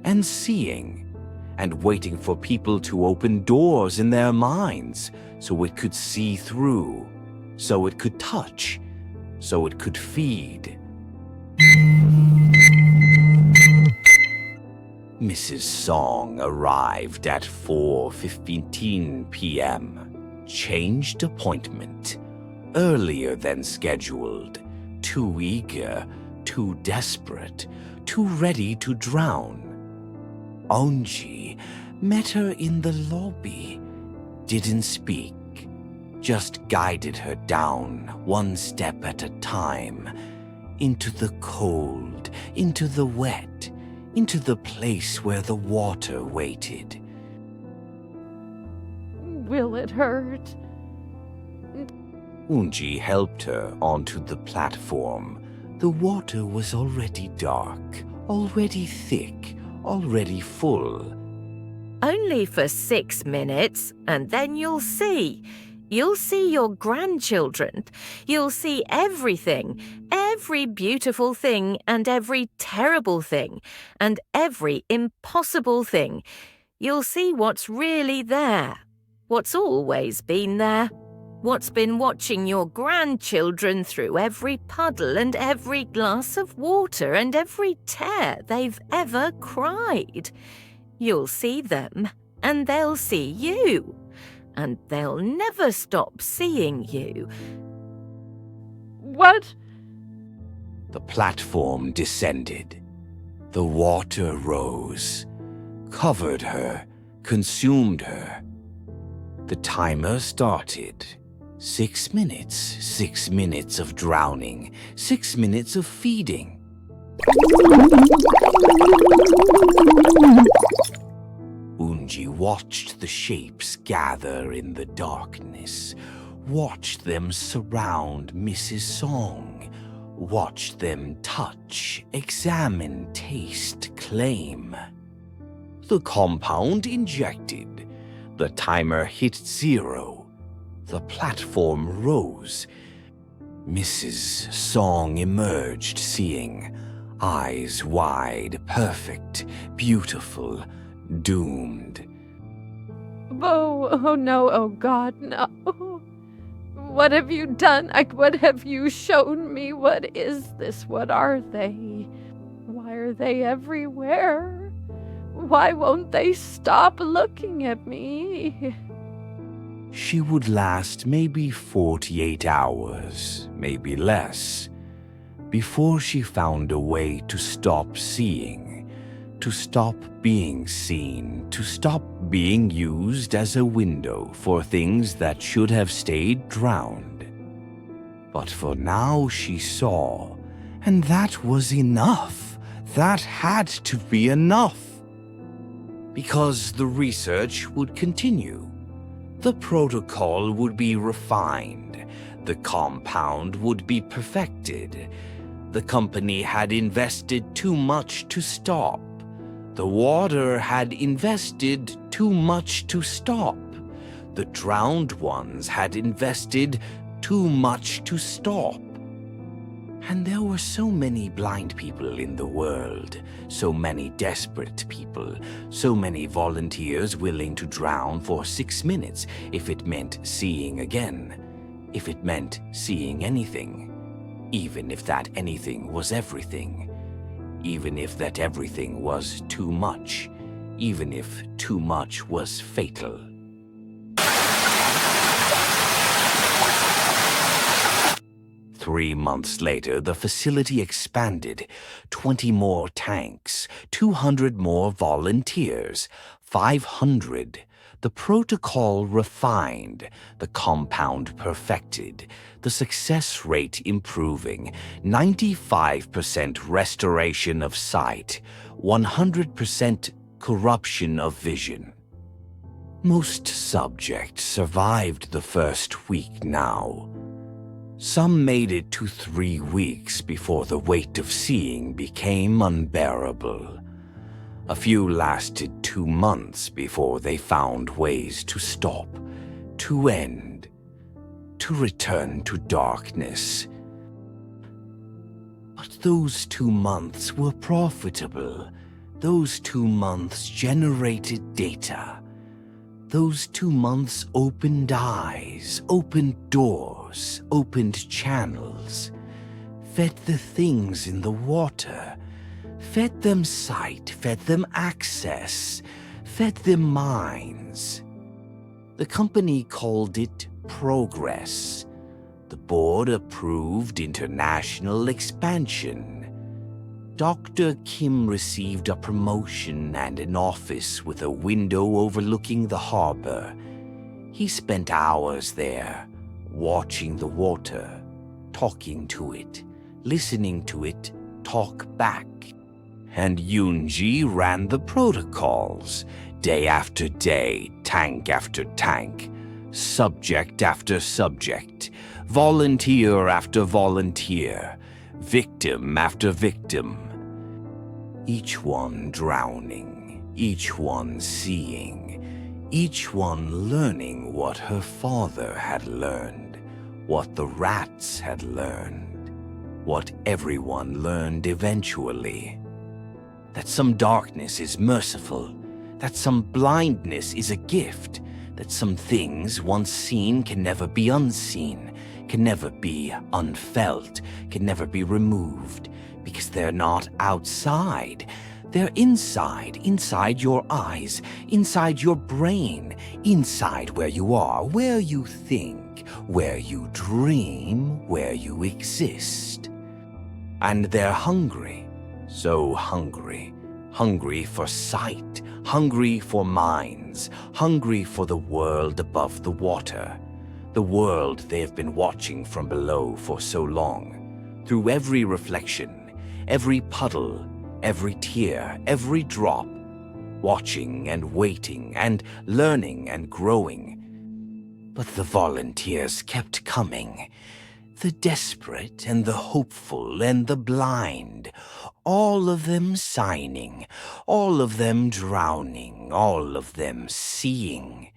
and seeing, and waiting for people to open doors in their minds so it could see through, so it could touch, so it could feed. Mrs. Song arrived at 4:15 p.m. Changed appointment. Earlier than scheduled. Too eager, too desperate, too ready to drown. Onji met her in the lobby. Didn't speak. Just guided her down, one step at a time. Into the cold, into the wet, into the place where the water waited. Will it hurt? Unji helped her onto the platform. The water was already dark, already thick, already full. Only for 6 minutes, and then you'll see. You'll see your grandchildren. You'll see everything, every beautiful thing and every terrible thing, and every impossible thing. You'll see what's really there, what's always been there, what's been watching your grandchildren through every puddle and every glass of water and every tear they've ever cried. You'll see them, and they'll see you. And they'll never stop seeing you. What? The platform descended. The water rose, covered her, consumed her. The timer started. 6 minutes, 6 minutes of drowning, 6 minutes of feeding. Unji watched the shapes gather in the darkness, watched them surround Mrs. Song, watched them touch, examine, taste, claim. The compound injected. The timer hit 0. The platform rose. Mrs. Song emerged, seeing, eyes wide, perfect, beautiful, doomed. Oh no, oh God, no. What have you done? What have you shown me? What is this? What are they? Why are they everywhere? Why won't they stop looking at me? She would last maybe 48 hours, maybe less, before she found a way to stop seeing. To stop being seen, to stop being used as a window for things that should have stayed drowned. But for now she saw, and that was enough. That had to be enough. Because the research would continue. The protocol would be refined. The compound would be perfected. The company had invested too much to stop. The water had invested too much to stop. The drowned ones had invested too much to stop. And there were so many blind people in the world, so many desperate people, so many volunteers willing to drown for 6 minutes if it meant seeing again, if it meant seeing anything, even if that anything was everything. Even if that everything was too much, even if too much was fatal. Three months later, the facility expanded. 20 more tanks, 200 more volunteers, 500. The protocol refined, the compound perfected, the success rate improving, 95% restoration of sight, 100% corruption of vision. Most subjects survived the first week now. Some made it to 3 weeks before the weight of seeing became unbearable. A few lasted 2 months before they found ways to stop, to end, to return to darkness. But those 2 months were profitable. Those 2 months generated data. Those 2 months opened eyes, opened doors, opened channels, fed the things in the water, fed them sight, fed them access, fed them minds. The company called it progress. The board approved international expansion. Dr. Kim received a promotion and an office with a window overlooking the harbor. He spent hours there, watching the water, talking to it, listening to it talk back. And Yoonji ran the protocols, day after day, tank after tank, subject after subject, volunteer after volunteer, victim after victim. Each one drowning, each one seeing, each one learning what her father had learned, what the rats had learned, what everyone learned eventually. That some darkness is merciful, that some blindness is a gift, that some things once seen can never be unseen, can never be unfelt, can never be removed, because they're not outside. They're inside your eyes, inside your brain, inside where you are, where you think, where you dream, where you exist. And they're hungry, so hungry, hungry for sight, hungry for minds, hungry for the world above the water, the world they've been watching from below for so long, through every reflection, every puddle, every tear, every drop, watching and waiting and learning and growing. But the volunteers kept coming, the desperate and the hopeful and the blind, all of them signing, all of them drowning, all of them seeing,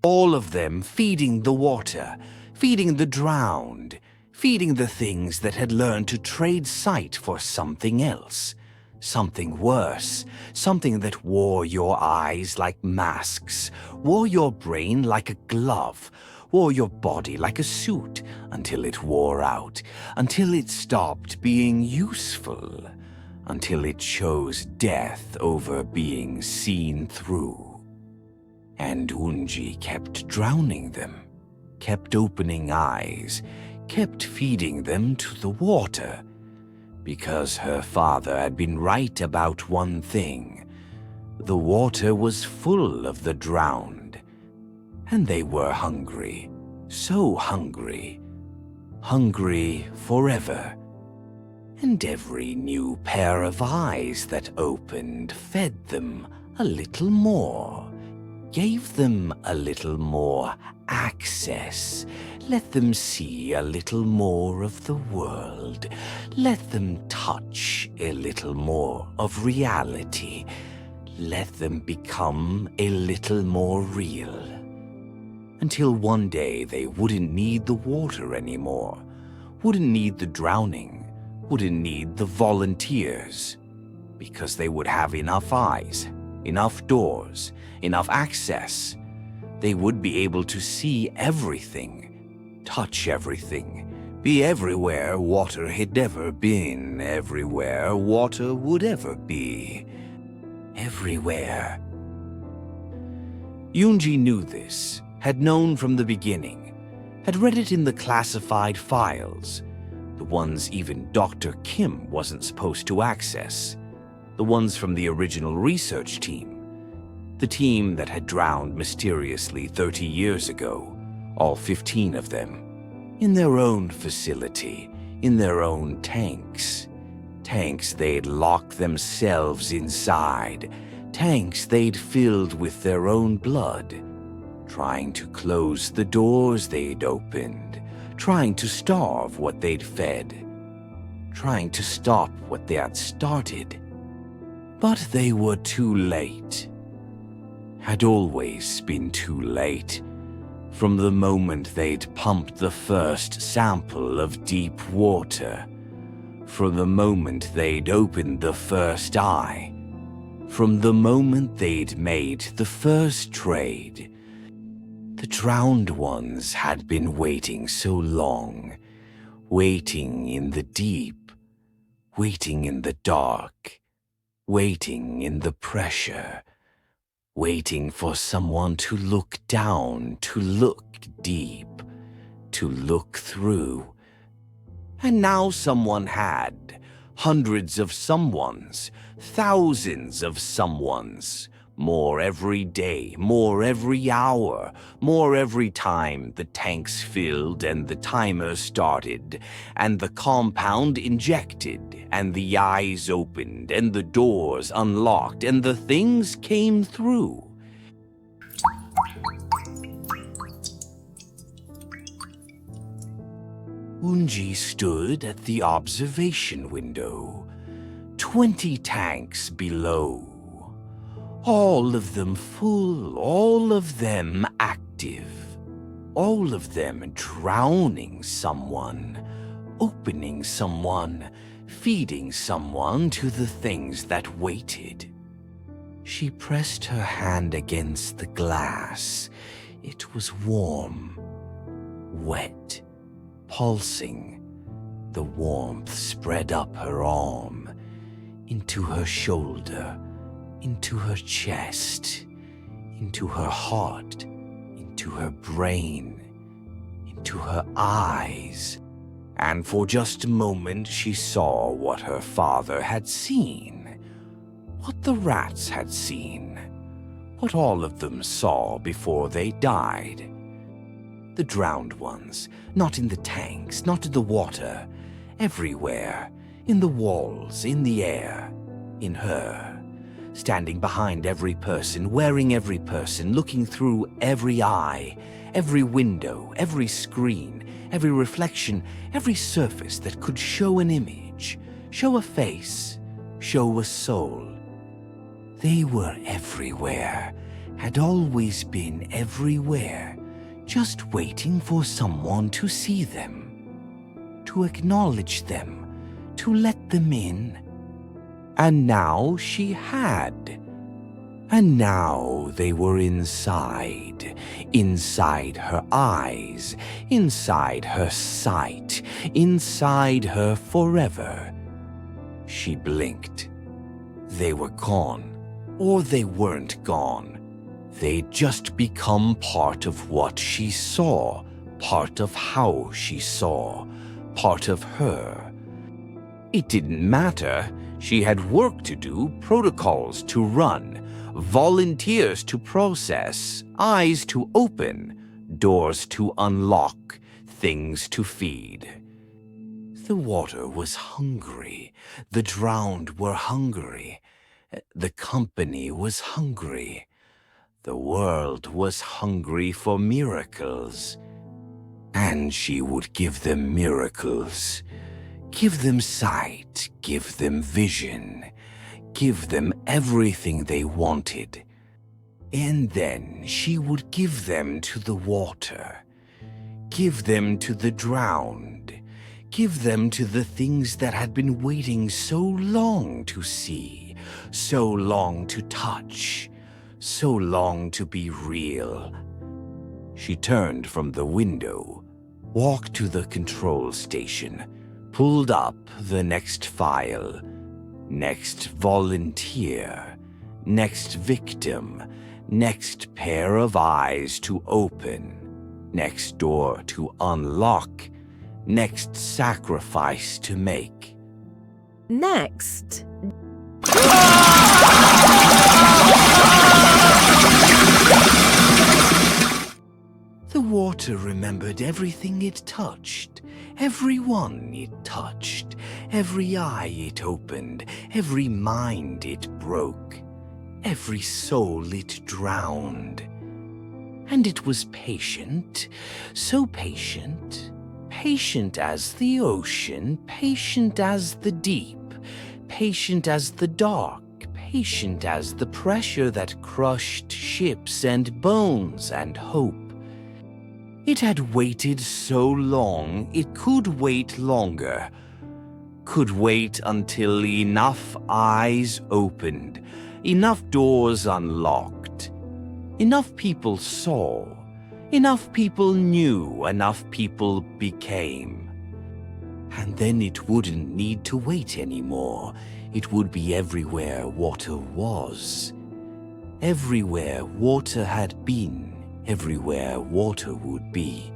all of them feeding the water, feeding the drowned, feeding the things that had learned to trade sight for something else, something worse, something that wore your eyes like masks, wore your brain like a glove, wore your body like a suit until it wore out, until it stopped being useful, until it chose death over being seen through. And Unji kept drowning them, kept opening eyes, kept feeding them to the water, because her father had been right about one thing. The water was full of the drowned, and they were hungry, so hungry, hungry forever. And every new pair of eyes that opened fed them a little more, gave them a little more access, let them see a little more of the world, let them touch a little more of reality, let them become a little more real. Until one day they wouldn't need the water anymore, wouldn't need the drowning, wouldn't need the volunteers, because they would have enough eyes, enough doors, enough access. They would be able to see everything, touch everything, be everywhere water had ever been, everywhere water would ever be. Everywhere. Yoonji knew this, had known from the beginning, had read it in the classified files, the ones even Dr. Kim wasn't supposed to access, the ones from the original research team, the team that had drowned mysteriously 30 years ago, all 15 of them, in their own facility, in their own tanks. Tanks they'd locked themselves inside, tanks they'd filled with their own blood, trying to close the doors they'd opened, trying to starve what they'd fed, trying to stop what they had started. But they were too late. Had always been too late. From the moment they'd pumped the first sample of deep water, from the moment they'd opened the first eye, From the moment they'd made the first trade, the drowned ones had been waiting so long, waiting in the deep, waiting in the dark, waiting in the pressure, waiting for someone to look down, to look deep, to look through. And now someone had, hundreds of someones, thousands of someones, more every day, more every hour, more every time the tanks filled and the timer started, and the compound injected, and the eyes opened, and the doors unlocked, and the things came through. Unji stood at the observation window, 20 tanks below. All of them full, all of them active, all of them drowning someone, opening someone, feeding someone to the things that waited. She pressed her hand against the glass. It was warm, wet, pulsing. The warmth spread up her arm, into her shoulder, into her chest, into her heart, into her brain, into her eyes. And for just a moment she saw what her father had seen, what the rats had seen, what all of them saw before they died. The drowned ones, not in the tanks, not in the water, everywhere, in the walls, in the air, in her. Standing behind every person, wearing every person, looking through every eye, every window, every screen, every reflection, every surface that could show an image, show a face, show a soul. They were everywhere, had always been everywhere, just waiting for someone to see them, to acknowledge them, to let them in. And now she had. And now they were inside, inside her eyes, inside her sight, inside her forever. She blinked. They were gone, or they weren't gone. They'd just become part of what she saw, part of how she saw, part of her. It didn't matter. She had work to do, protocols to run, volunteers to process, eyes to open, doors to unlock, things to feed. The water was hungry, the drowned were hungry, the company was hungry, the world was hungry for miracles. And she would give them miracles. Give them sight, give them vision, give them everything they wanted. And then she would give them to the water, give them to the drowned, give them to the things that had been waiting so long to see, so long to touch, so long to be real. She turned from the window, walked to the control station, pulled up the next file, next volunteer, next victim, next pair of eyes to open, next door to unlock, next sacrifice to make. Next. The water remembered everything it touched, everyone it touched, every eye it opened, every mind it broke, every soul it drowned. And it was patient, so patient, patient as the ocean, patient as the deep, patient as the dark, patient as the pressure that crushed ships and bones and hope. It had waited so long, it could wait longer, could wait until enough eyes opened, enough doors unlocked. Enough people saw, enough people knew, enough people became. And then it wouldn't need to wait anymore. It would be everywhere water was. Everywhere water had been, everywhere water would be.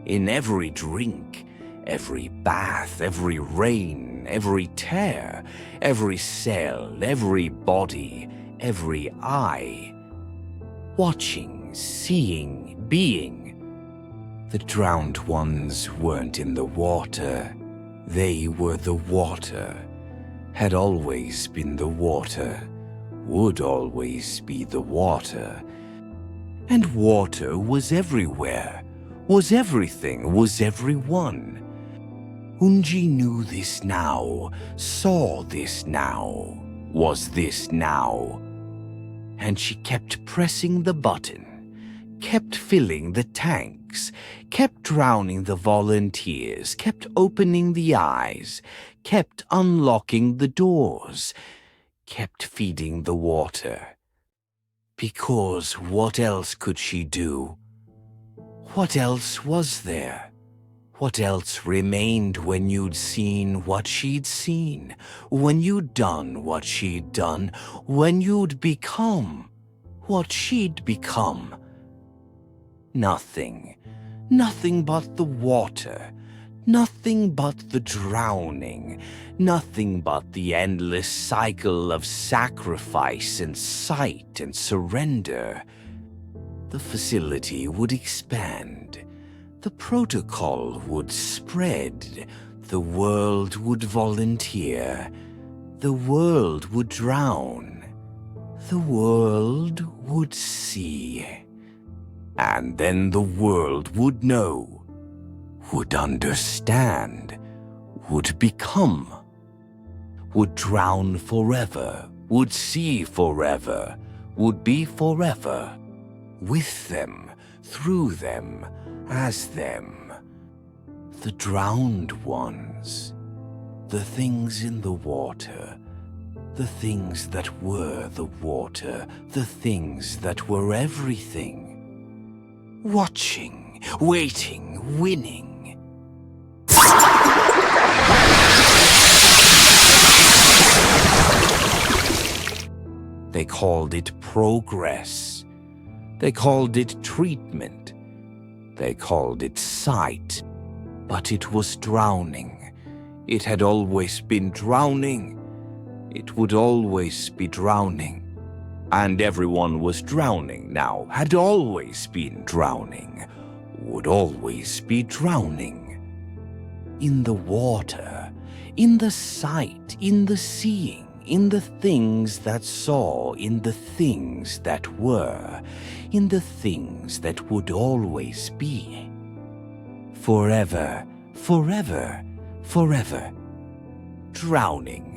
In every drink, every bath, every rain, every tear, every cell, every body, every eye. Watching, seeing, being. The drowned ones weren't in the water. They were the water. Had always been the water. Would always be the water. And water was everywhere. Was everything, was everyone. Unji knew this now, saw this now, was this now. And she kept pressing the button, kept filling the tanks, kept drowning the volunteers, kept opening the eyes, kept unlocking the doors, kept feeding the water. Because what else could she do? What else was there? What else remained when you'd seen what she'd seen? When you'd done what she'd done? When you'd become what she'd become? Nothing. Nothing but the water. Nothing but the drowning. Nothing but the endless cycle of sacrifice and sight and surrender. The facility would expand. The protocol would spread. The world would volunteer. The world would drown. The world would see. And then the world would know, would understand, would become, would drown forever, would see forever, would be forever, with them, through them, as them. The drowned ones, the things in the water, the things that were the water, the things that were everything. Watching, waiting, winning. They called it progress. They called it treatment. They called it sight. But it was drowning. It had always been drowning. It would always be drowning. And everyone was drowning now, had always been drowning, would always be drowning. In the water, in the sight, in the seeing, in the things that saw, in the things that were, in the things that would always be. Forever, forever, forever. Drowning